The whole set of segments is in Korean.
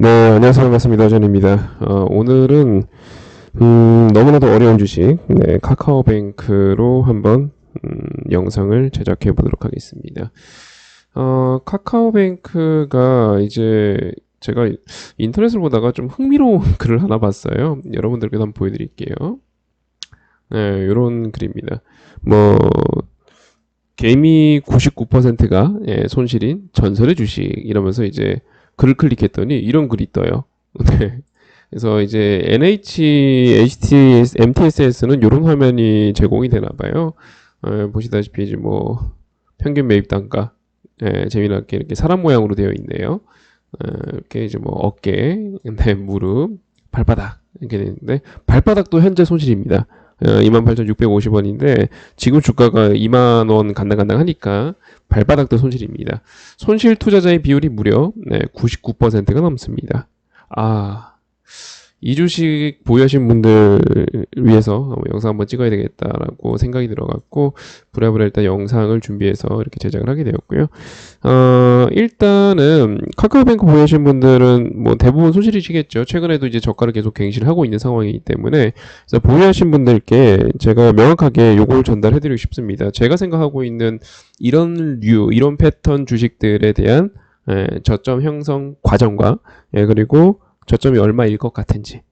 네, 안녕하세요. 반갑습니다. 전입니다. 오늘은 너무나도 어려운 주식, 네, 카카오뱅크로 한번 영상을 제작해 보도록 하겠습니다. 카카오뱅크가 이제 제가 인터넷을 보다가 좀 흥미로운 글을 하나 봤어요. 여러분들께 한번 보여드릴게요. 네, 이런 글입니다. 뭐 개미 99%가 손실인 전설의 주식 이러면서 이제 글을 클릭했더니 이런 글이 떠요. 네. 그래서 이제 NH, HTS, MTS에서는 이런 화면이 제공이 되나 봐요. 보시다시피 이제 뭐 평균 매입 단가 재미나게 이렇게 사람 모양으로 되어 있네요. 이렇게 이제 뭐 어깨, 네, 무릎, 발바닥 이렇게 되는데 발바닥도 현재 손실입니다. 28,650원인데 지금 주가가 2만원 간당간당 하니까 발바닥도 손실입니다. 손실 투자자의 비율이 무려 99%가 넘습니다. 이 주식 보유하신 분들 위해서 영상 한번 찍어야 되겠다라고 생각이 들어갔고 부랴부랴 일단 영상을 준비해서 이렇게 제작을 하게 되었고요. 일단은 카카오뱅크 보유하신 분들은 뭐 대부분 손실이시겠죠. 최근에도 이제 저가를 계속 갱신을 하고 있는 상황이기 때문에 그래서 보유하신 분들께 제가 명확하게 요걸 전달해드리고 싶습니다. 제가 생각하고 있는 이런 패턴 주식들에 대한 저점 형성 과정과 그리고 저점이 얼마일 것 같은지,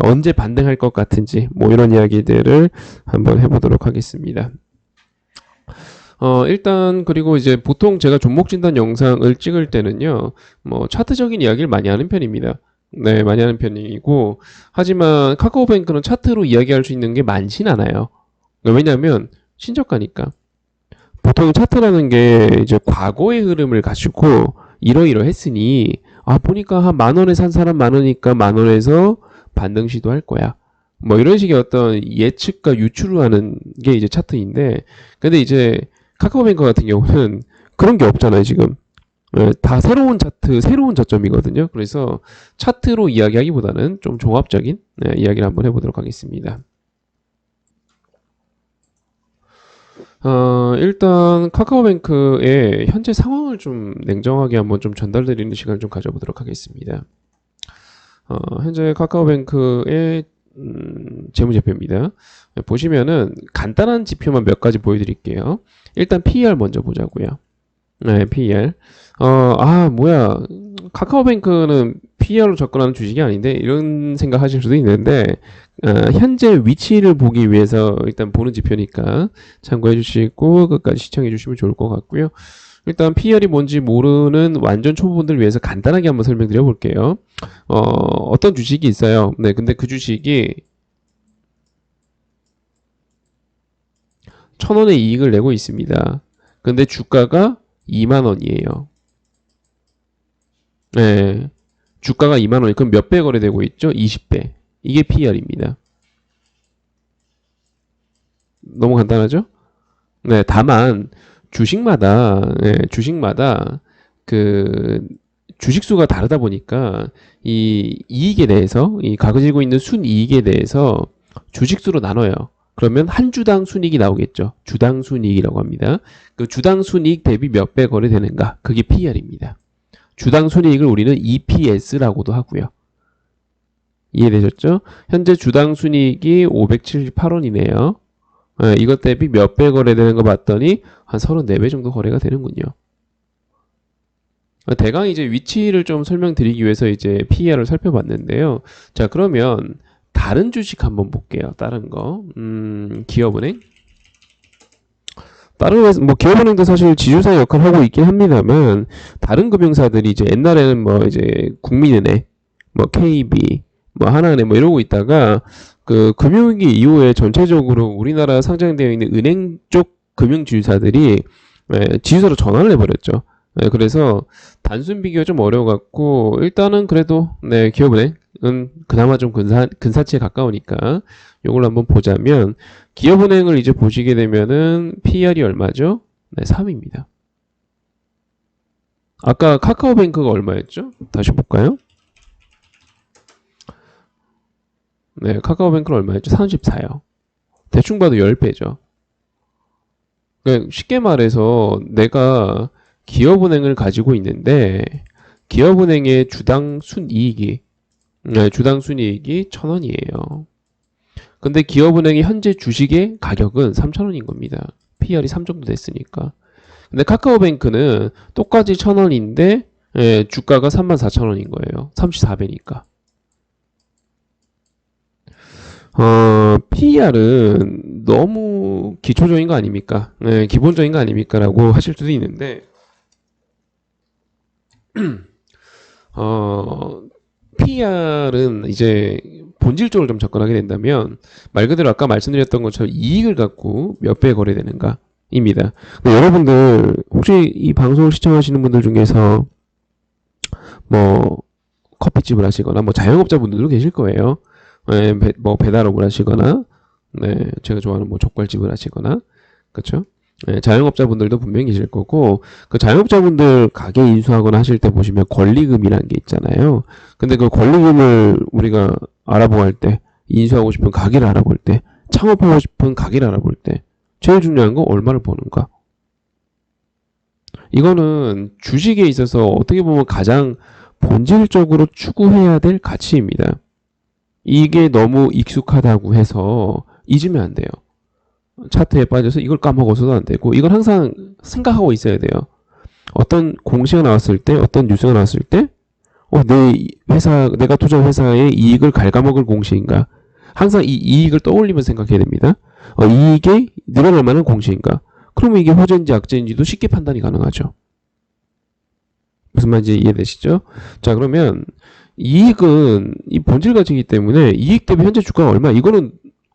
언제 반등할 것 같은지, 뭐 이런 이야기들을 한번 해보도록 하겠습니다. 일단 그리고 이제 보통 제가 종목 진단 영상을 찍을 때는요, 뭐 차트적인 이야기를 많이 하는 편입니다. 네, 많이 하는 편이고, 하지만 카카오뱅크는 차트로 이야기할 수 있는 게 많진 않아요. 왜냐하면 신저가니까. 보통 차트라는 게 이제 과거의 흐름을 가지고 이러이러했으니 보니까 한 만 원에 산 사람 많으니까 만 원에서 반등 시도할 거야. 뭐 이런 식의 어떤 예측과 유추를 하는 게 이제 차트인데, 근데 이제 카카오뱅크 같은 경우는 그런 게 없잖아요, 지금. 다 새로운 차트, 새로운 저점이거든요. 그래서 차트로 이야기하기보다는 좀 종합적인 이야기를 한번 해보도록 하겠습니다. 일단 카카오뱅크의 현재 상황을 좀 냉정하게 한번 좀 전달드리는 시간을 좀 가져보도록 하겠습니다. 현재 카카오뱅크의 재무제표입니다. 보시면은 간단한 지표만 몇 가지 보여드릴게요. 일단 PER 먼저 보자고요. 네, PER. 뭐야. 카카오뱅크는 PER로 접근하는 주식이 아닌데 이런 생각하실 수도 있는데 현재 위치를 보기 위해서 일단 보는 지표니까 참고해 주시고 끝까지 시청해 주시면 좋을 것 같고요. 일단 PER이 뭔지 모르는 완전 초보분들 위해서 간단하게 한번 설명드려 볼게요. 어떤 주식이 있어요. 네, 근데 그 주식이 1,000원의 이익을 내고 있습니다. 근데 주가가 2만 원이에요. 네, 주가가 2만 원이 그럼 몇 배 거래되고 있죠? 20배. 이게 PER입니다. 너무 간단하죠? 네, 다만 주식마다 그 주식 수가 다르다 보니까 이 이익에 대해서 이 가지고 있는 순이익에 대해서 주식 수로 나눠요. 그러면 한 주당 순이익이 나오겠죠. 주당 순이익이라고 합니다. 그 주당 순이익 대비 몇 배 거래되는가? 그게 PER입니다. 주당 순이익을 우리는 EPS라고도 하고요. 이해되셨죠? 현재 주당 순이익이 578원이네요. 이것 대비 몇 배 거래되는 거 봤더니 한 34배 정도 거래가 되는군요. 대강 이제 위치를 좀 설명드리기 위해서 이제 PER을 살펴봤는데요. 자, 그러면 다른 주식 한번 볼게요. 다른 거. 기업은행. 뭐 기업은행도 사실 지주사 역할을 하고 있긴 합니다만 다른 금융사들이 이제 옛날에는 뭐 이제 국민은행, 뭐 KB, 뭐 하나은행 뭐 이러고 있다가 그 금융위기 이후에 전체적으로 우리나라 상장되어 있는 은행 쪽 금융지주사들이 지주사로 전환을 해버렸죠. 그래서 단순 비교가 좀 어려워갖고 일단은 그래도 기업은행은 그나마 좀 근사치에 가까우니까 이걸 한번 보자면 기업은행을 이제 보시게 되면은 PER이 얼마죠? 3입니다. 아까 카카오뱅크가 얼마였죠? 다시 볼까요? 네, 카카오뱅크는 얼마였죠? 34요. 대충 봐도 10배죠. 그러니까 쉽게 말해서 내가 기업은행을 가지고 있는데 기업은행의 주당 순이익이 네, 주당 순이익이 1,000원이에요. 근데 기업은행의 현재 주식의 가격은 3,000원인 겁니다. PR이 3 정도 됐으니까. 근데 카카오뱅크는 똑같이 1,000원인데 예, 주가가 34,000원인 거예요. 34배니까. PER은 너무 기초적인 거 아닙니까? 네, 기본적인 거 아닙니까? 라고 하실 수도 있는데, PER은 이제 본질적으로 좀 접근하게 된다면, 말 그대로 아까 말씀드렸던 것처럼 이익을 갖고 몇 배 거래되는가? 입니다. 여러분들, 혹시 이 방송을 시청하시는 분들 중에서, 뭐, 커피집을 하시거나, 뭐, 자영업자분들도 계실 거예요. 네, 뭐 배달업을 하시거나, 네, 제가 좋아하는 뭐 족발집을 하시거나, 그렇죠? 네, 자영업자분들도 분명히 계실 거고, 그 자영업자분들 가게 인수하거나 하실 때 보시면 권리금이라는 게 있잖아요. 근데 그 권리금을 우리가 알아보고 할 때, 인수하고 싶은 가게를 알아볼 때, 창업하고 싶은 가게를 알아볼 때, 제일 중요한 건 얼마를 버는가? 이거는 주식에 있어서 어떻게 보면 가장 본질적으로 추구해야 될 가치입니다. 이게 너무 익숙하다고 해서 잊으면 안 돼요. 차트에 빠져서 이걸 까먹어서도 안 되고, 이걸 항상 생각하고 있어야 돼요. 어떤 공시가 나왔을 때, 어떤 뉴스가 나왔을 때, 내 회사, 내가 투자한 회사의 이익을 갉아먹을 공시인가? 항상 이 이익을 떠올리면서 생각해야 됩니다. 이익이 늘어날 만한 공시인가? 그러면 이게 호재인지 악재인지도 쉽게 판단이 가능하죠. 무슨 말인지 이해되시죠? 자, 그러면 이익은 이 본질 가치이기 때문에 이익 대비 현재 주가가 얼마, 이거는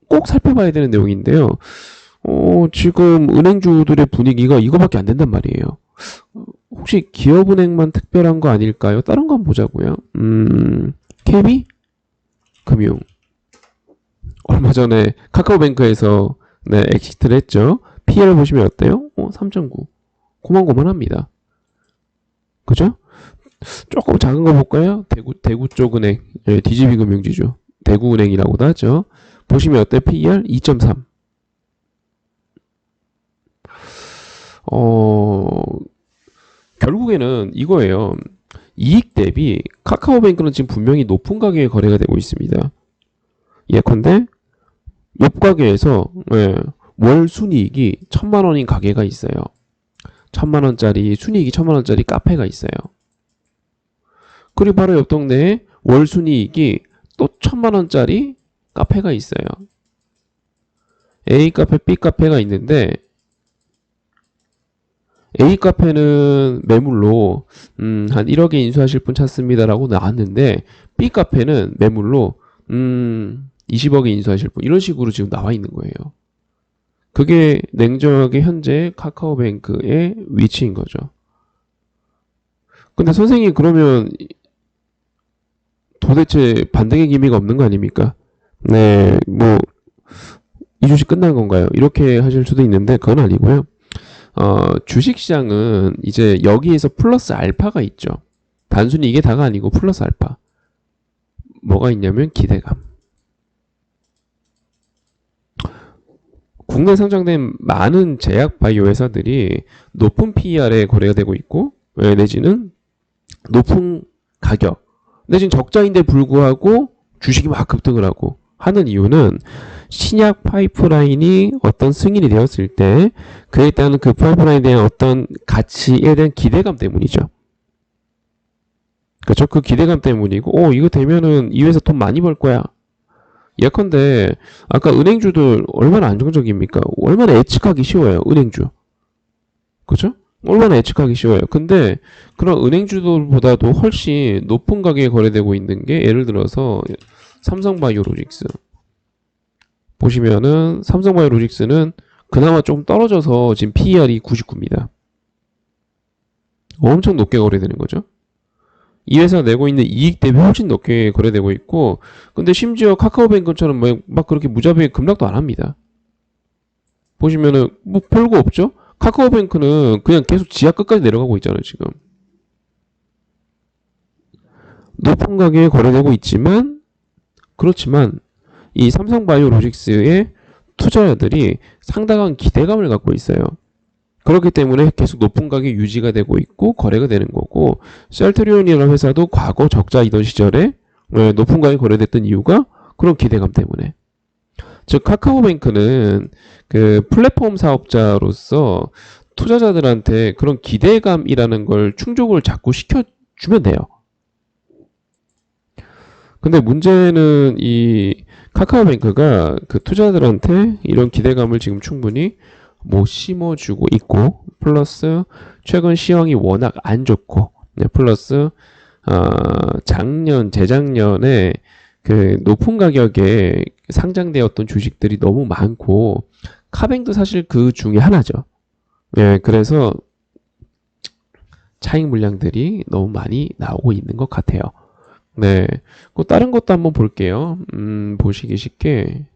꼭 살펴봐야 되는 내용인데요. 지금 은행주들의 분위기가 이거밖에 안 된단 말이에요. 혹시 기업은행만 특별한 거 아닐까요? 다른 거 한번 보자고요. KB? 금융. 얼마 전에 카카오뱅크에서 네, 엑시트를 했죠. PL 보시면 어때요? 3.9. 고만고만합니다. 그죠? 조금 작은 거 볼까요? 대구 쪽 은행, 예, DGB 금융지주, 대구은행이라고도 하죠. 보시면 어때? PER 2.3. 결국에는 이거예요. 이익 대비 카카오뱅크는 지금 분명히 높은 가격에 거래가 되고 있습니다. 예컨대 옆 가게에서 예, 월 순이익이 1,000만 원인 가게가 있어요. 1,000만 원짜리 순이익이 1,000만 원짜리 카페가 있어요. 그리고 바로 옆 동네에 월 순이익이 또 1,000만 원짜리 카페가 있어요. A 카페, B 카페가 있는데 A 카페는 매물로 한 1억에 인수하실 분 찾습니다라고 나왔는데 B 카페는 매물로 20억에 인수하실 분 이런 식으로 지금 나와 있는 거예요. 그게 냉정하게 현재 카카오뱅크의 위치인 거죠. 근데 선생님 그러면 도대체 반등의 기미가 없는 거 아닙니까? 네, 뭐 이 주식 끝난 건가요? 이렇게 하실 수도 있는데 그건 아니고요. 주식시장은 이제 여기에서 플러스 알파가 있죠. 단순히 이게 다가 아니고 플러스 알파. 뭐가 있냐면 기대감. 국내 상장된 많은 제약 바이오 회사들이 높은 PER에 거래가 되고 있고 내지는 높은 가격 내지는 적자인데 불구하고 주식이 막 급등을 하고 하는 이유는 신약 파이프라인이 어떤 승인이 되었을 때 그에 따른 그 파이프라인에 대한 어떤 가치에 대한 기대감 때문이죠. 그렇죠? 그 기대감 때문이고 이거 되면은 이 회사 돈 많이 벌 거야. 예컨대 아까 은행주들 얼마나 안정적입니까? 얼마나 예측하기 쉬워요. 은행주. 그죠? 얼마나 예측하기 쉬워요. 근데 그런 은행주들보다도 훨씬 높은 가격에 거래되고 있는 게 예를 들어서 삼성바이오로직스. 보시면은 삼성바이오로직스는 그나마 좀 떨어져서 지금 PER이 99입니다. 엄청 높게 거래되는 거죠. 이 회사가 내고 있는 이익 대비 훨씬 높게 거래되고 있고 근데 심지어 카카오뱅크처럼 막 그렇게 무자비하게 급락도 안 합니다. 보시면은 뭐 별거 없죠. 카카오뱅크는 그냥 계속 지하 끝까지 내려가고 있잖아요. 지금 높은 가격에 거래되고 있지만 그렇지만 이 삼성바이오로직스의 투자자들이 상당한 기대감을 갖고 있어요. 그렇기 때문에 계속 높은 가격이 유지가 되고 있고 거래가 되는 거고, 셀트리온이라는 회사도 과거 적자이던 시절에 높은 가격이 거래됐던 이유가 그런 기대감 때문에. 즉 카카오뱅크는 그 플랫폼 사업자로서 투자자들한테 그런 기대감이라는 걸 충족을 자꾸 시켜주면 돼요. 근데 문제는 이 카카오뱅크가 그 투자자들한테 이런 기대감을 지금 충분히 못 심어주고 있고, 플러스 최근 시황이 워낙 안 좋고, 플러스 재작년에 그 높은 가격에 상장되었던 주식들이 너무 많고, 카뱅도 사실 그 중에 하나죠. 예, 그래서 차익 물량들이 너무 많이 나오고 있는 것 같아요. 네, 그 다른 것도 한번 볼게요. 보시기 쉽게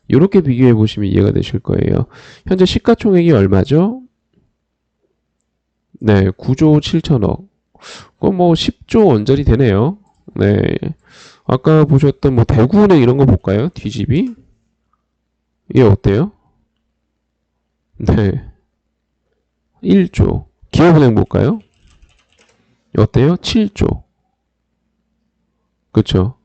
이렇게 비교해 보시면 이해가 되실 거예요. 현재 시가총액이 얼마죠? 네, 9조 7천억. 그럼 뭐 10조 원짜리 되네요. 네, 아까 보셨던 뭐 대구은행 이런 거 볼까요? DGB? 이게 어때요? 네, 1조. 기업은행 볼까요? 어때요? 7조. 그쵸?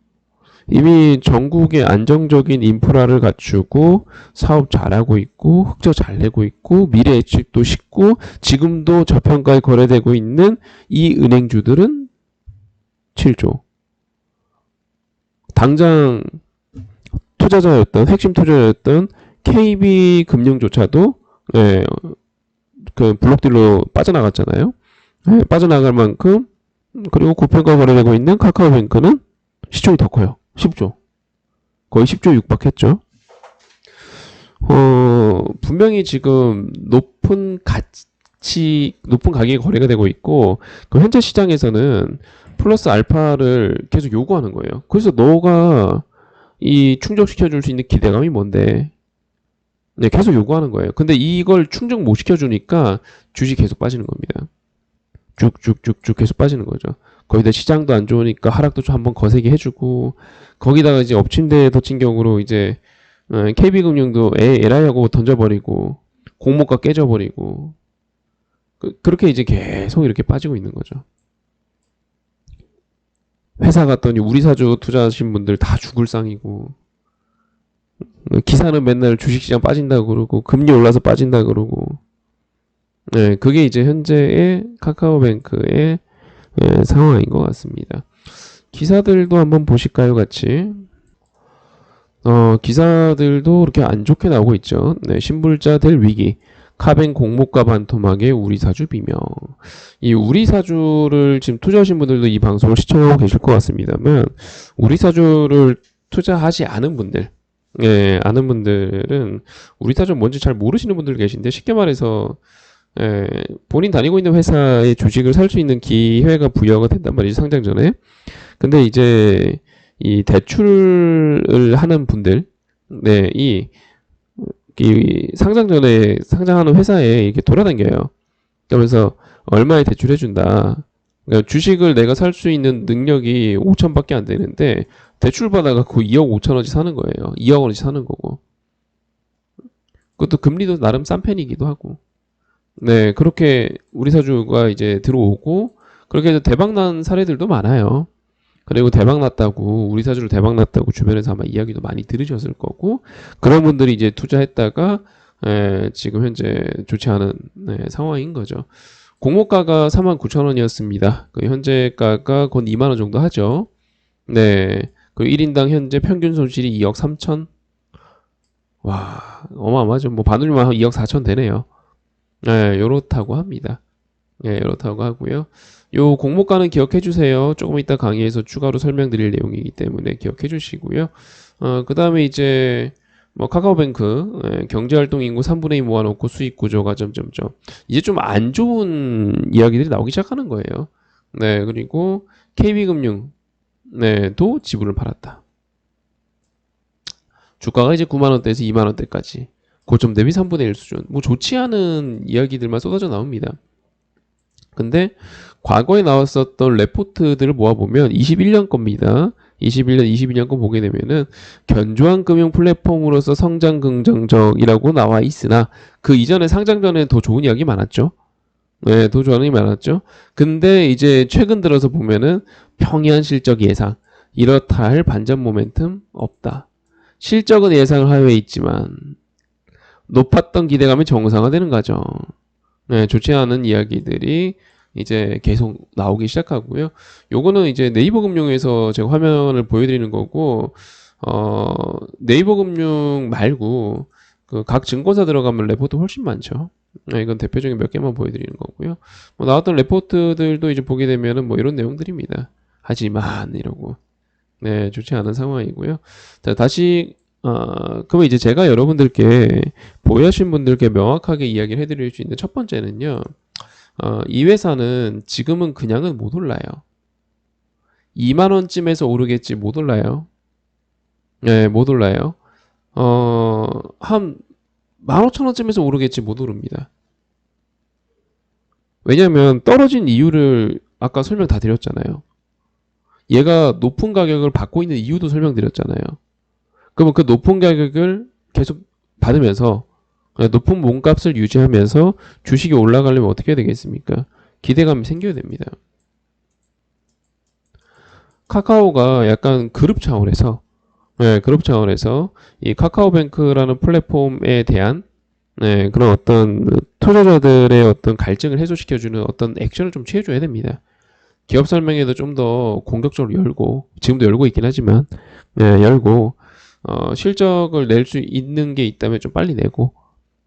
이미 전국에 안정적인 인프라를 갖추고 사업 잘하고 있고 흑자 잘 내고 있고 미래 예측도 쉽고 지금도 저평가에 거래되고 있는 이 은행주들은 7조. 당장 투자자였던 핵심 투자자였던 KB금융조차도 예, 그 블록딜로 빠져나갔잖아요. 예, 빠져나갈 만큼. 그리고 고평가 거래되고 있는 카카오뱅크는 시총이 더 커요. 10조. 거의 10조 육박했죠. 분명히 지금 높은 가격에 거래가 되고 있고, 그 현재 시장에서는 플러스 알파를 계속 요구하는 거예요. 그래서 너가 이 충족시켜줄 수 있는 기대감이 뭔데? 네, 계속 요구하는 거예요. 근데 이걸 충족 못 시켜주니까 주식 계속 빠지는 겁니다. 쭉쭉쭉쭉 계속 빠지는 거죠. 거기다 시장도 안 좋으니까 하락도 좀 한번 거세게 해주고, 거기다가 이제 엎친데 덮친 격으로 이제 KB금융도 에라이 하고 던져버리고 공모가 깨져버리고, 그렇게 이제 계속 이렇게 빠지고 있는 거죠. 회사 갔더니 우리 사주 투자하신 분들 다 죽을 상이고, 기사는 맨날 주식시장 빠진다 그러고 금리 올라서 빠진다 그러고. 네, 그게 이제 현재의 카카오뱅크의 상황인 것 같습니다. 기사들도 한번 보실까요, 같이? 기사들도 이렇게 안 좋게 나오고 있죠. 네, 신불자 될 위기. 카뱅 공모가 반토막의 우리사주 비명. 이 우리사주를 지금 투자하신 분들도 이 방송을 시청하고 계실 것 같습니다만, 우리사주를 투자하지 않은 분들, 아는 분들은 우리사주 뭔지 잘 모르시는 분들 계신데, 쉽게 말해서 본인 다니고 있는 회사의 주식을 살 수 있는 기회가 부여가 된단 말이죠, 상장 전에. 근데 이제 이 대출을 하는 분들, 네, 이 상장 전에 상장하는 회사에 이렇게 돌아다녀요. 그러면서 얼마에 대출해준다. 그러니까 주식을 내가 살 수 있는 능력이 5천밖에 안 되는데 대출 받아갖고 2억 5천원치 사는 거예요. 2억 원치 사는 거고. 그것도 금리도 나름 싼 편이기도 하고. 네, 그렇게 우리 사주가 이제 들어오고 그렇게 해서 대박난 사례들도 많아요. 그리고 대박났다고, 우리 사주로 대박났다고 주변에서 아마 이야기도 많이 들으셨을 거고, 그런 분들이 이제 투자했다가 지금 현재 좋지 않은 상황인 거죠. 공모가가 49,000원이었습니다. 그 현재가가 곧 2만 원 정도 하죠. 네, 그 1인당 현재 평균 손실이 2억 3천. 와, 어마어마하죠. 뭐 반올림만 2억 4천 되네요. 네, 요렇다고 합니다. 네, 이렇다고 하고요. 요 공모가는 기억해 주세요. 조금 이따 강의에서 추가로 설명드릴 내용이기 때문에 기억해 주시고요. 그 다음에 이제 뭐 카카오뱅크 경제활동 인구 3분의 2 모아놓고 수익 구조가 점점점 이제 좀 안 좋은 이야기들이 나오기 시작하는 거예요. 네, 그리고 KB금융 도 지분을 팔았다. 주가가 이제 9만 원대에서 2만 원대까지 고점 대비 3분의 1 수준. 뭐 좋지 않은 이야기들만 쏟아져 나옵니다. 근데 과거에 나왔었던 레포트들을 모아보면 21년 겁니다. 21년, 22년 거 보게 되면은 견조한 금융 플랫폼으로서 성장 긍정적이라고 나와 있으나 그 이전에 상장 전에 더 좋은 이야기 많았죠. 네, 더 좋은 이야기 많았죠. 근데 이제 최근 들어서 보면은 평이한 실적 예상 이렇다 할 반전 모멘텀 없다. 실적은 예상을 하에 있지만 높았던 기대감이 정상화되는 거죠. 네, 좋지 않은 이야기들이 이제 계속 나오기 시작하고요. 요거는 이제 네이버 금융에서 제가 화면을 보여드리는 거고, 네이버 금융 말고 그 각 증권사 들어가면 레포트 훨씬 많죠. 네, 이건 대표적인 몇 개만 보여드리는 거고요. 뭐 나왔던 레포트들도 이제 보게 되면은 뭐 이런 내용들입니다. 하지만 이러고, 네, 좋지 않은 상황이고요. 자, 다시 그러면 이제 제가 여러분들께 보유하신 분들께 명확하게 이야기를 해드릴 수 있는 첫 번째는요. 이 회사는 지금은 그냥은 못 올라요. 2만 원쯤에서 오르겠지 못 올라요. 네, 못 올라요. 한 15,000원쯤에서 오르겠지 못 오릅니다. 왜냐면 떨어진 이유를 아까 설명 다 드렸잖아요. 얘가 높은 가격을 받고 있는 이유도 설명드렸잖아요. 그러면 그 높은 가격을 계속 받으면서 높은 몸값을 유지하면서 주식이 올라가려면 어떻게 해야 되겠습니까? 기대감이 생겨야 됩니다. 카카오가 약간 그룹 차원에서 그룹 차원에서 이 카카오뱅크라는 플랫폼에 대한 그런 어떤 투자자들의 어떤 갈증을 해소시켜주는 어떤 액션을 좀 취해줘야 됩니다. 기업 설명회도 좀 더 공격적으로 열고 지금도 열고 있긴 하지만 열고 실적을 낼 수 있는 게 있다면 좀 빨리 내고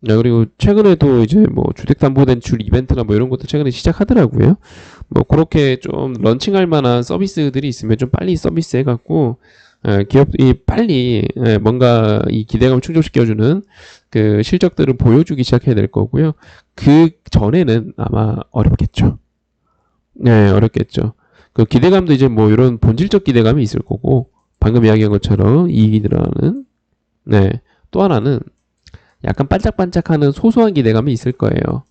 그리고 최근에도 이제 뭐 주택담보대출 이벤트나 뭐 이런 것도 최근에 시작하더라고요. 뭐 그렇게 좀 런칭할 만한 서비스들이 있으면 좀 빨리 서비스 해갖고 기업이 빨리 뭔가 이 기대감 충족시켜주는 그 실적들을 보여주기 시작해야 될 거고요. 그 전에는 아마 어렵겠죠. 네, 어렵겠죠. 그 기대감도 이제 뭐 이런 본질적 기대감이 있을 거고 방금 이야기한 것처럼 이익이 늘어나는 또 하나는 약간 반짝반짝하는 소소한 기대감이 있을 거예요.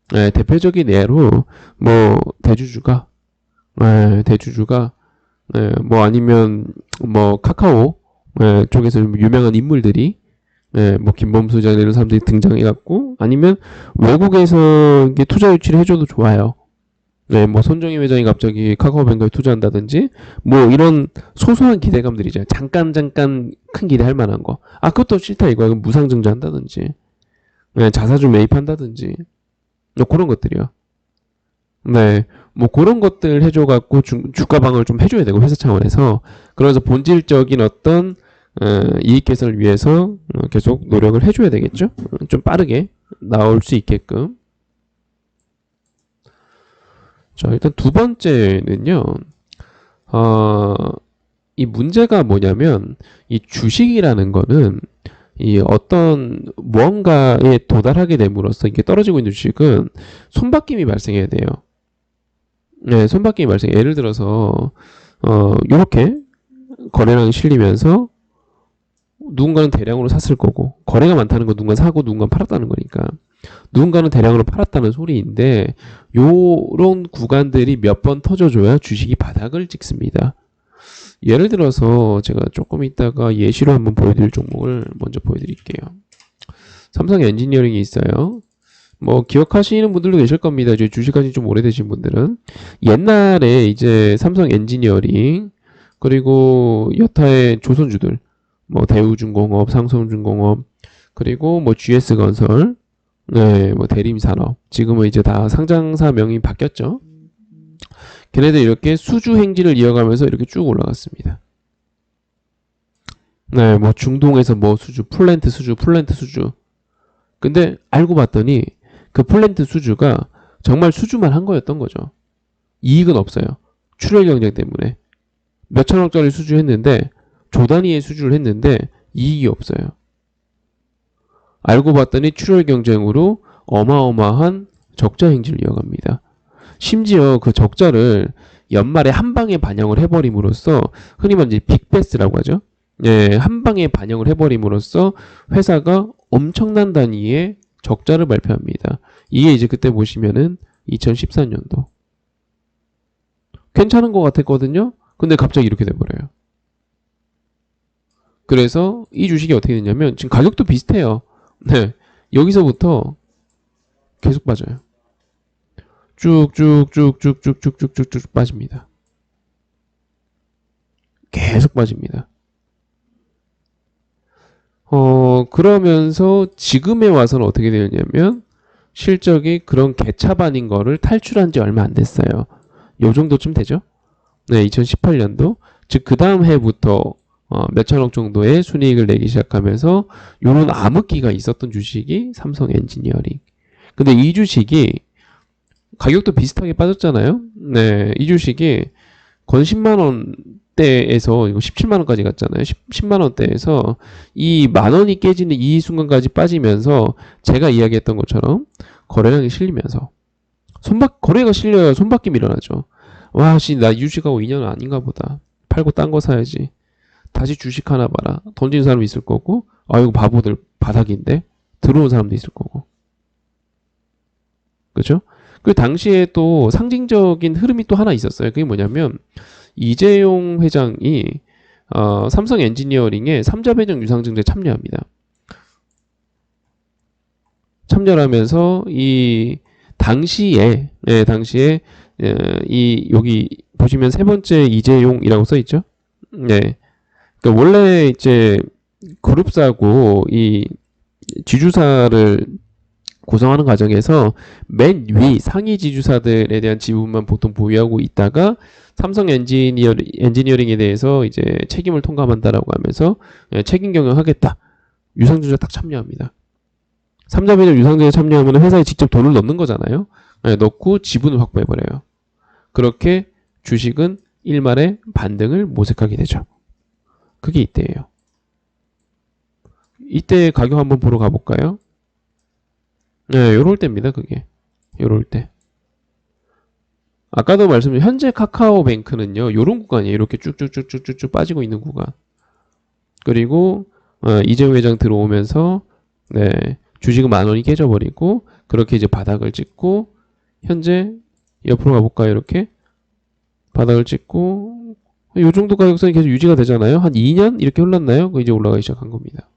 대표적인 예로 뭐 대주주가 뭐 아니면 뭐 카카오 쪽에서 유명한 인물들이 뭐 김범수 전 이런 사람들이 등장해갖고 아니면 외국에서 이게 투자 유치를 해줘도 좋아요. 뭐 손정희 회장이 갑자기 카카오뱅크에 투자한다든지 뭐 이런 소소한 기대감들이죠. 잠깐 큰 기대할 만한 거. 그것도 싫다 이거야. 그럼 무상증자한다든지 자사주 매입한다든지 뭐 그런 것들이요. 뭐 그런 것들 해줘갖고 주가 방어를 좀 해줘야 되고 회사 차원에서 그러면서 본질적인 어떤 이익 개선을 위해서 계속 노력을 해줘야 되겠죠. 좀 빠르게 나올 수 있게끔. 자, 일단 두 번째는요, 이 문제가 뭐냐면, 이 주식이라는 거는, 이 어떤 무언가에 도달하게 됨으로써 이게 떨어지고 있는 주식은 손바뀜이 발생해야 돼요. 손바뀜이 발생. 예를 들어서, 요렇게 거래량이 실리면서 누군가는 대량으로 샀을 거고, 거래가 많다는 건 누군가 사고 누군가 팔았다는 거니까. 누군가는 대량으로 팔았다는 소리인데 요런 구간들이 몇 번 터져줘야 주식이 바닥을 찍습니다. 예를 들어서 제가 조금 있다가 예시로 한번 보여드릴 종목을 먼저 보여드릴게요. 삼성 엔지니어링이 있어요. 뭐 기억하시는 분들도 계실 겁니다. 이제 주식하신 좀 오래되신 분들은 옛날에 이제 삼성 엔지니어링 그리고 여타의 조선주들 뭐 대우중공업, 삼성중공업 그리고 뭐 GS건설 뭐 대림산업. 지금은 이제 다 상장사 명이 바뀌었죠. 걔네들 이렇게 수주 행진을 이어가면서 이렇게 쭉 올라갔습니다. 뭐 중동에서 뭐 수주, 플랜트 수주. 근데 알고 봤더니 그 플랜트 수주가 정말 수주만 한 거였던 거죠. 이익은 없어요. 출혈 경쟁 때문에. 몇천억짜리 수주했는데 조 단위의 수주를 했는데 이익이 없어요. 알고 봤더니 출혈 경쟁으로 어마어마한 적자 행진을 이어갑니다. 심지어 그 적자를 연말에 한 방에 반영을 해버림으로써 흔히 말하는 빅베스라고 하죠. 한 방에 반영을 해버림으로써 회사가 엄청난 단위의 적자를 발표합니다. 이게 이제 그때 보시면은 2014년도. 괜찮은 것 같았거든요. 근데 갑자기 이렇게 돼버려요. 그래서 이 주식이 어떻게 되냐면 지금 가격도 비슷해요. 네. 여기서부터 계속 빠져요. 쭉쭉쭉쭉쭉쭉쭉쭉쭉 빠집니다. 계속 빠집니다. 그러면서 지금에 와서는 어떻게 되냐면 실적이 그런 개차반인 거를 탈출한 지 얼마 안 됐어요. 요 정도쯤 되죠? 네, 2018년도. 즉, 그 다음 해부터 몇천억 정도의 순이익을 내기 시작하면서 요런 암흑기가 있었던 주식이 삼성 엔지니어링. 근데 이 주식이 가격도 비슷하게 빠졌잖아요. 네, 이 주식이 건 10만 원대에서 이거 17만 원까지 갔잖아요. 10만 원대에서 이 만 원이 깨지는 이 순간까지 빠지면서 제가 이야기했던 것처럼 거래량이 실리면서 거래가 실려야 손바뀜이 일어나죠. 와, 씨, 나 이 주식하고 인연 아닌가 보다. 팔고 딴 거 사야지. 다시 주식 하나 봐라. 던지는 사람이 있을 거고, 아, 이거 바보들 바닥인데? 들어온 사람도 있을 거고. 그죠? 그 당시에 또 상징적인 흐름이 또 하나 있었어요. 그게 뭐냐면, 이재용 회장이, 삼성 엔지니어링에 삼자배정 유상증자에 참여합니다. 참여를 하면서, 당시에, 여기 보시면 세 번째 이재용이라고 써 있죠? 네. 그러니까 원래 이제 그룹사고 이 지주사를 구성하는 과정에서 맨 위 상위 지주사들에 대한 지분만 보통 보유하고 있다가 삼성 엔지니어링에 대해서 이제 책임을 통감한다라고 하면서 책임 경영하겠다. 유상증자 딱 참여합니다. 삼자배정 유상증자에 참여하면 회사에 직접 돈을 넣는 거잖아요. 넣고 지분을 확보해버려요. 그렇게 주식은 일말의 반등을 모색하게 되죠. 그게 이때예요. 이때 가격 한번 보러 가볼까요? 네, 요럴 때입니다. 그게 요럴 때. 아까도 말씀드린 현재 카카오뱅크는요. 요런 구간이에요. 이렇게 쭉쭉쭉쭉쭉 빠지고 있는 구간. 그리고 이재용 회장 들어오면서 네, 주식은 만 원이 깨져버리고 그렇게 이제 바닥을 찍고 현재 옆으로 가볼까요? 이렇게 바닥을 찍고 요 정도 가격선이 계속 유지가 되잖아요. 한 2년 이렇게 흘렀나요? 이제 올라가기 시작한 겁니다.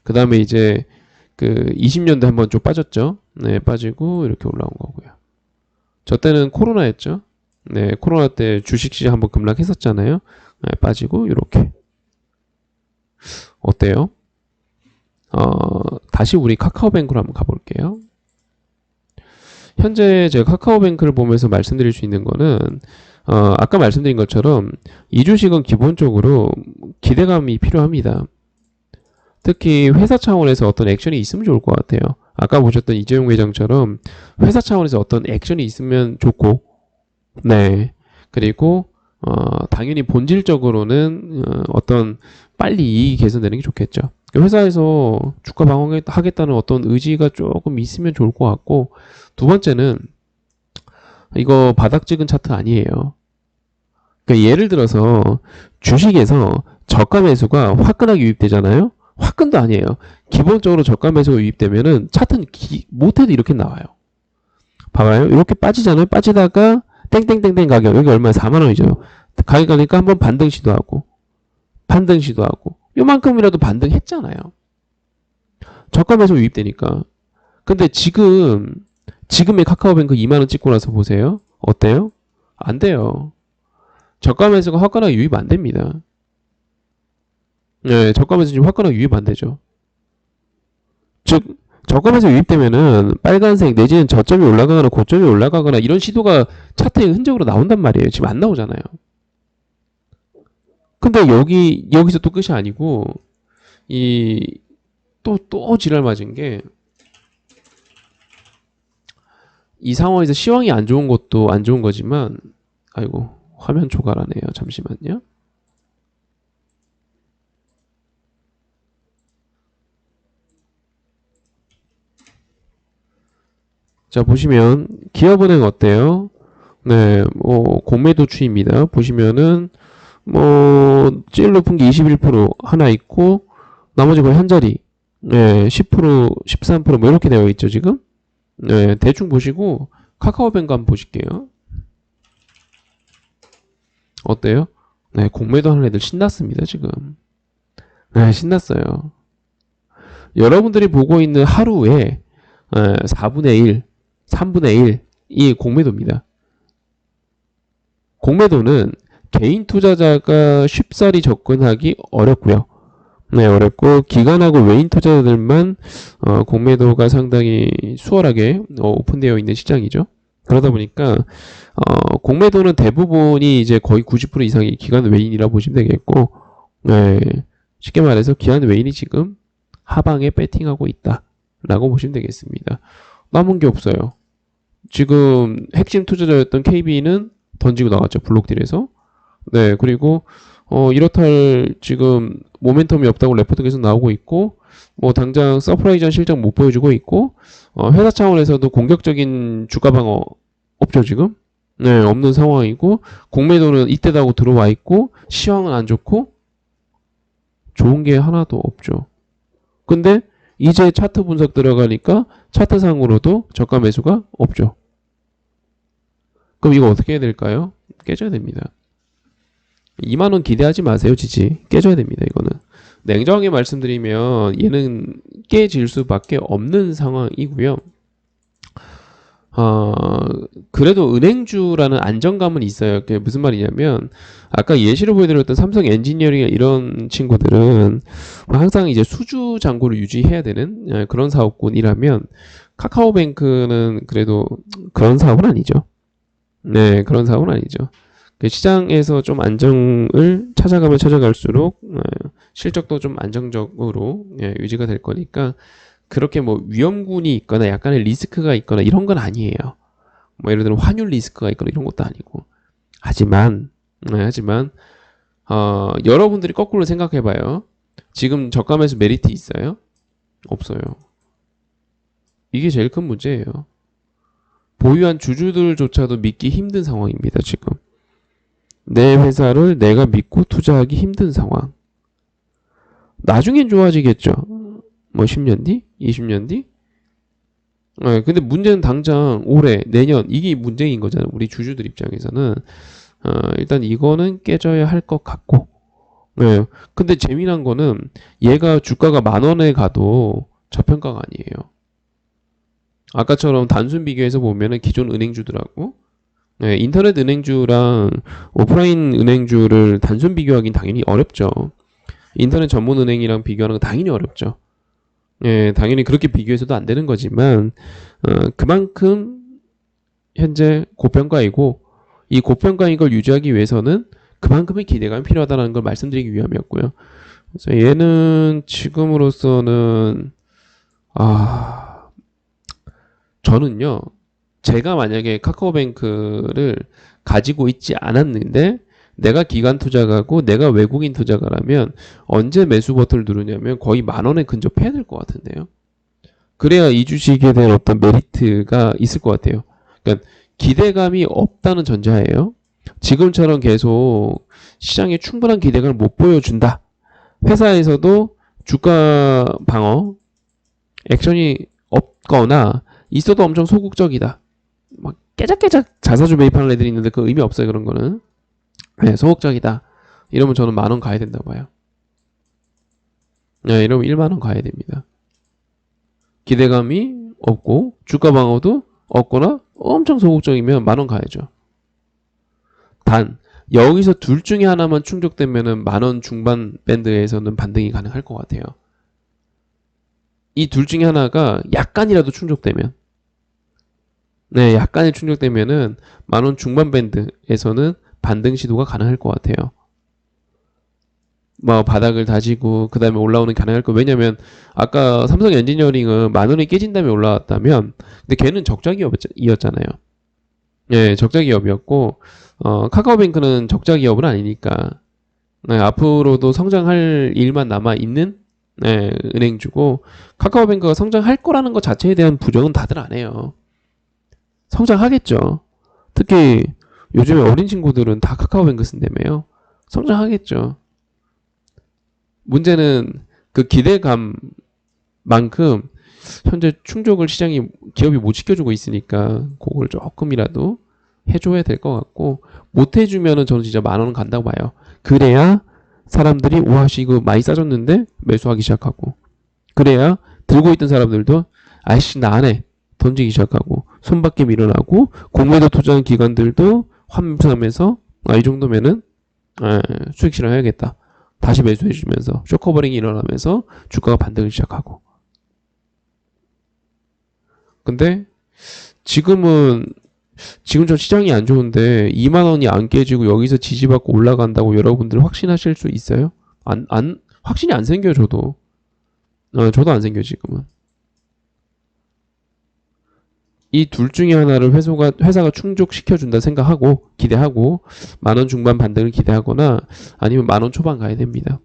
그 다음에 이제 그 20년대 한번 좀 빠졌죠. 네, 빠지고 이렇게 올라온 거고요. 저 때는 코로나였죠. 네, 코로나 때 주식시장 한번 급락했었잖아요. 네, 빠지고 이렇게. 어때요? 다시 우리 카카오뱅크로 한번 가볼게요. 현재 제가 카카오뱅크를 보면서 말씀드릴 수 있는 거는 아까 말씀드린 것처럼 이 주식은 기본적으로 기대감이 필요합니다. 특히 회사 차원에서 어떤 액션이 있으면 좋을 것 같아요. 아까 보셨던 이재용 회장처럼 회사 차원에서 어떤 액션이 있으면 좋고, 네. 그리고 당연히 본질적으로는 어떤 빨리 이익이 개선되는 게 좋겠죠. 회사에서 주가 방어하겠다는 어떤 의지가 조금 있으면 좋을 것 같고, 두 번째는 이거 바닥 찍은 차트 아니에요. 그러니까 예를 들어서 주식에서 저가 매수가 화끈하게 유입되잖아요. 화끈도 아니에요. 기본적으로 저가 매수가 유입되면은 차트는 못해도 이렇게 나와요. 봐봐요. 이렇게 빠지잖아요. 빠지다가 땡땡땡땡 가격 여기 얼마야? 4만 원이죠. 가격 가니까 한번 반등 시도하고 반등 시도하고 요만큼이라도 반등했잖아요. 저가 매수 유입되니까. 근데 지금의 카카오뱅크 2만 원 찍고 나서 보세요. 어때요? 안 돼요. 저가 매수가 화끈하게 유입 안 됩니다. 네, 저가 매수 지금 화끈하게 유입 안 되죠. 즉 저가 매수 유입되면은 빨간색 내지는 저점이 올라가거나 고점이 올라가거나 이런 시도가 차트의 흔적으로 나온단 말이에요. 지금 안 나오잖아요. 근데 여기서 또 끝이 아니고 또 지랄 맞은 게 이 상황에서 시황이 안 좋은 것도 안 좋은 거지만 아이고 화면 초과라네요. 잠시만요. 자, 보시면 기업은행 어때요? 네, 공매도 추입니다. 보시면은 제일 높은 게 21% 하나 있고 나머지 거의 한 자리. 네, 10%, 13% 이렇게 되어 있죠, 지금? 네, 대충 보시고 카카오뱅크 한번 보실게요. 어때요? 네, 공매도 하는 애들 신났습니다, 지금. 네, 신났어요. 여러분들이 보고 있는 하루에 4분의 1, 3분의 1이 공매도입니다. 공매도는 개인 투자자가 쉽사리 접근하기 어렵고요. 네, 어렵고 기관하고 외인 투자자들만 공매도가 상당히 수월하게 오픈되어 있는 시장이죠. 그러다 보니까 공매도는 대부분이 이제 거의 90% 이상이 기관 외인이라 보시면 되겠고, 네, 쉽게 말해서 기관 외인이 지금 하방에 배팅하고 있다라고 보시면 되겠습니다. 남은 게 없어요. 지금 핵심 투자자였던 KB는 던지고 나갔죠. 블록딜에서. 네, 그리고 이렇다 할 지금 모멘텀이 없다고 레포트 계속 나오고 있고, 뭐 당장 서프라이즈한 실적 못 보여주고 있고, 회사 차원에서도 공격적인 주가 방어 없죠 지금. 네, 없는 상황이고, 공매도는 이때다 하고 들어와 있고, 시황은 안 좋고, 좋은 게 하나도 없죠. 근데 이제 차트 분석 들어가니까 차트상으로도 저가 매수가 없죠. 그럼 이거 어떻게 해야 될까요? 깨져야 됩니다. 2만원 기대하지 마세요, 지지. 깨져야 됩니다, 이거는. 냉정하게 말씀드리면 얘는 깨질 수밖에 없는 상황이고요. 그래도 은행주라는 안정감은 있어요. 그게 무슨 말이냐면, 아까 예시로 보여드렸던 삼성 엔지니어링 이런 친구들은 항상 이제 수주 잔고를 유지해야 되는 그런 사업군이라면, 카카오뱅크는 그래도 그런 사업은 아니죠. 네, 그런 사업은 아니죠. 시장에서 좀 안정을 찾아가면 찾아갈수록 실적도 좀 안정적으로 유지가 될 거니까 그렇게 뭐 위험군이 있거나 약간의 리스크가 있거나 이런 건 아니에요. 뭐 예를 들어 환율 리스크가 있거나 이런 것도 아니고. 하지만 여러분들이 거꾸로 생각해봐요. 지금 저가매수 메리트 있어요? 없어요. 이게 제일 큰 문제예요. 보유한 주주들조차도 믿기 힘든 상황입니다, 지금. 내 회사를 내가 믿고 투자하기 힘든 상황. 나중엔 좋아지겠죠. 뭐 10년 뒤? 20년 뒤? 근데 문제는 당장 올해, 내년 이게 문제인 거잖아요. 우리 주주들 입장에서는 일단 이거는 깨져야 할 것 같고. 네. 근데 재미난 거는 얘가 주가가 10,000원에 가도 저평가가 아니에요. 아까처럼 단순 비교해서 보면은 기존 은행주들하고 네, 인터넷 은행주랑 오프라인 은행주를 단순 비교하기는 당연히 어렵죠. 인터넷 전문 은행이랑 비교하는 건 당연히 어렵죠. 예, 당연히 그렇게 비교해서도 안 되는 거지만 그만큼 현재 고평가이고 이 고평가인 걸 유지하기 위해서는 그만큼의 기대감이 필요하다는 걸 말씀드리기 위함이었고요. 그래서 얘는 지금으로서는 저는요. 제가 만약에 카카오뱅크를 가지고 있지 않았는데 내가 기관 투자가고 내가 외국인 투자가라면 언제 매수 버튼을 누르냐면 거의 10,000원에 근접해야 될 것 같은데요. 그래야 이 주식에 대한 어떤 메리트가 있을 것 같아요. 그러니까 기대감이 없다는 전제하에요. 지금처럼 계속 시장에 충분한 기대감을 못 보여준다. 회사에서도 주가 방어 액션이 없거나 있어도 엄청 소극적이다. 막 깨작깨작 자사주 매입하는 애들이 있는데 그 의미 없어요. 그런 거는. 네, 소극적이다. 이러면 저는 10,000원 가야 된다고 봐요. 네, 이러면 10,000원 가야 됩니다. 기대감이 없고 주가 방어도 없거나 엄청 소극적이면 10,000원 가야죠. 단 여기서 둘 중에 하나만 충족되면은 10,000원 중반 밴드에서는 반등이 가능할 것 같아요. 이 둘 중에 하나가 약간이라도 충족되면 네, 약간의 충족되면은 10,000원 중반 밴드에서는 반등 시도가 가능할 것 같아요. 뭐 바닥을 다지고 그 다음에 올라오는 게 가능할 거. 왜냐면 아까 삼성 엔지니어링은 10,000원이 깨진 다음에 올라왔다면 근데 걔는 적자 기업이었잖아요. 예, 적자 기업이었고 카카오뱅크는 적자 기업은 아니니까 네, 앞으로도 성장할 일만 남아 있는 네, 은행주고 카카오뱅크가 성장할 거라는 것 자체에 대한 부정은 다들 안 해요. 성장하겠죠. 특히 요즘에 어린 친구들은 다 카카오뱅크 쓴다며요. 성장하겠죠. 문제는 그 기대감만큼 현재 충족을 기업이 못 지켜주고 있으니까 그걸 조금이라도 해줘야 될 것 같고 못 해주면은 저는 진짜 10,000원 간다고 봐요. 그래야 사람들이 와, 씨 이거 많이 싸졌는데 매수하기 시작하고, 그래야 들고 있던 사람들도 아이씨 나 안 해 던지기 시작하고, 손밖에 밀어나고, 공매도 투자한 기관들도 환승하면서 이 정도면은 수익 실현해야겠다, 다시 매수해주면서 쇼커버링이 일어나면서 주가가 반등을 시작하고. 근데 지금 저 시장이 안 좋은데 2만 원이 안 깨지고 여기서 지지받고 올라간다고 여러분들 확신하실 수 있어요? 확신이 안 생겨요, 저도. 저도 안 생겨요, 지금은. 이 둘 중에 하나를 회사가 충족시켜준다 생각하고, 기대하고, 만 원 중반 반등을 기대하거나, 아니면 만 원 초반 가야 됩니다.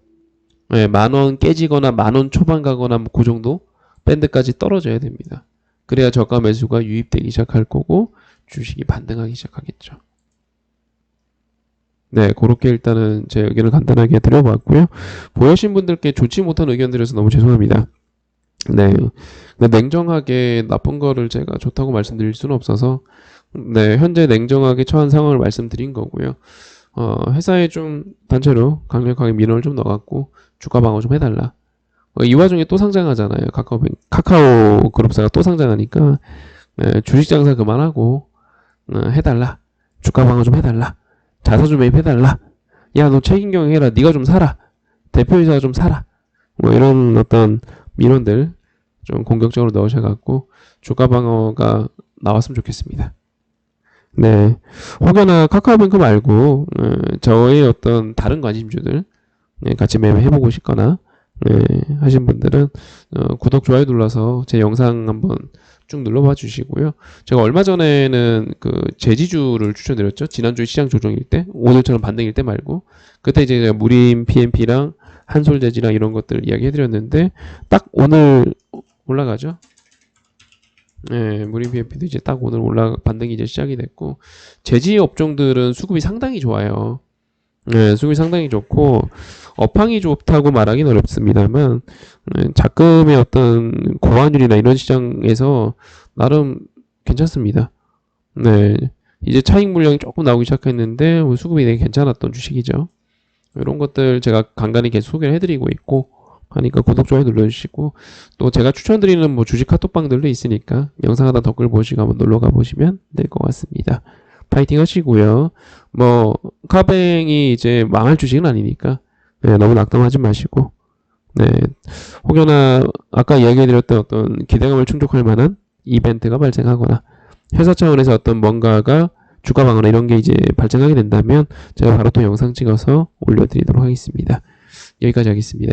네, 만 원 깨지거나 만 원 초반 가거나 뭐 그 정도 밴드까지 떨어져야 됩니다. 그래야 저가 매수가 유입되기 시작할 거고, 주식이 반등하기 시작하겠죠. 네, 그렇게 일단은 제 의견을 간단하게 드려봤고요. 보여주신 분들께 좋지 못한 의견 드려서 너무 죄송합니다. 네, 근데 냉정하게 나쁜 거를 제가 좋다고 말씀드릴 수는 없어서, 네, 현재 냉정하게 처한 상황을 말씀드린 거고요. 회사에 좀 단체로 강력하게 민원을 좀 넣어갖고 주가 방어 좀 해달라. 이 와중에 또 상장하잖아요. 카카오 그룹사가 또 상장하니까, 네, 주식 장사 그만하고 해달라. 주가 방어 좀 해달라. 자사주 매입해달라. 야, 너 책임 경영해라. 네가 좀 사라. 대표이사 좀 사라. 뭐 이런 어떤 민원들 좀 공격적으로 넣으셔갖고 주가 방어가 나왔으면 좋겠습니다. 네, 혹여나 카카오뱅크 말고 저의 어떤 다른 관심주들 같이 매매해보고 싶거나 하신 분들은 구독, 좋아요 눌러서 제 영상 한번 쭉 눌러봐 주시고요. 제가 얼마 전에는 그 제지주를 추천드렸죠. 지난주 시장 조정일 때, 오늘처럼 반등일 때 말고, 그때 이제 제가 무림 PMP랑 한솔재지랑 이런 것들 이야기해드렸는데, 딱 오늘 올라가죠. 네, 무림 PMP도 이제 딱 오늘 반등이 이제 시작이 됐고, 제지 업종들은 수급이 상당히 좋아요. 네, 수급이 상당히 좋고, 업황이 좋다고 말하기는 어렵습니다만, 자금의 어떤 고환율이나 이런 시장에서 나름 괜찮습니다. 네, 이제 차익 물량이 조금 나오기 시작했는데 수급이 되게 괜찮았던 주식이죠. 이런 것들 제가 간간히 계속 소개를 해드리고 있고 하니까 구독, 좋아요 눌러주시고, 또 제가 추천드리는 뭐 주식 카톡방들도 있으니까 영상 하나 댓글 보시고 한번 놀러가 보시면 될 것 같습니다. 파이팅 하시고요. 뭐 카뱅이 이제 망할 주식은 아니니까, 네, 너무 낙담하지 마시고, 네, 혹여나 아까 이야기해드렸던 어떤 기대감을 충족할 만한 이벤트가 발생하거나 회사 차원에서 어떤 뭔가가 주가 방어나 이런 게 이제 발생하게 된다면 제가 바로 또 영상 찍어서 올려드리도록 하겠습니다. 여기까지 하겠습니다.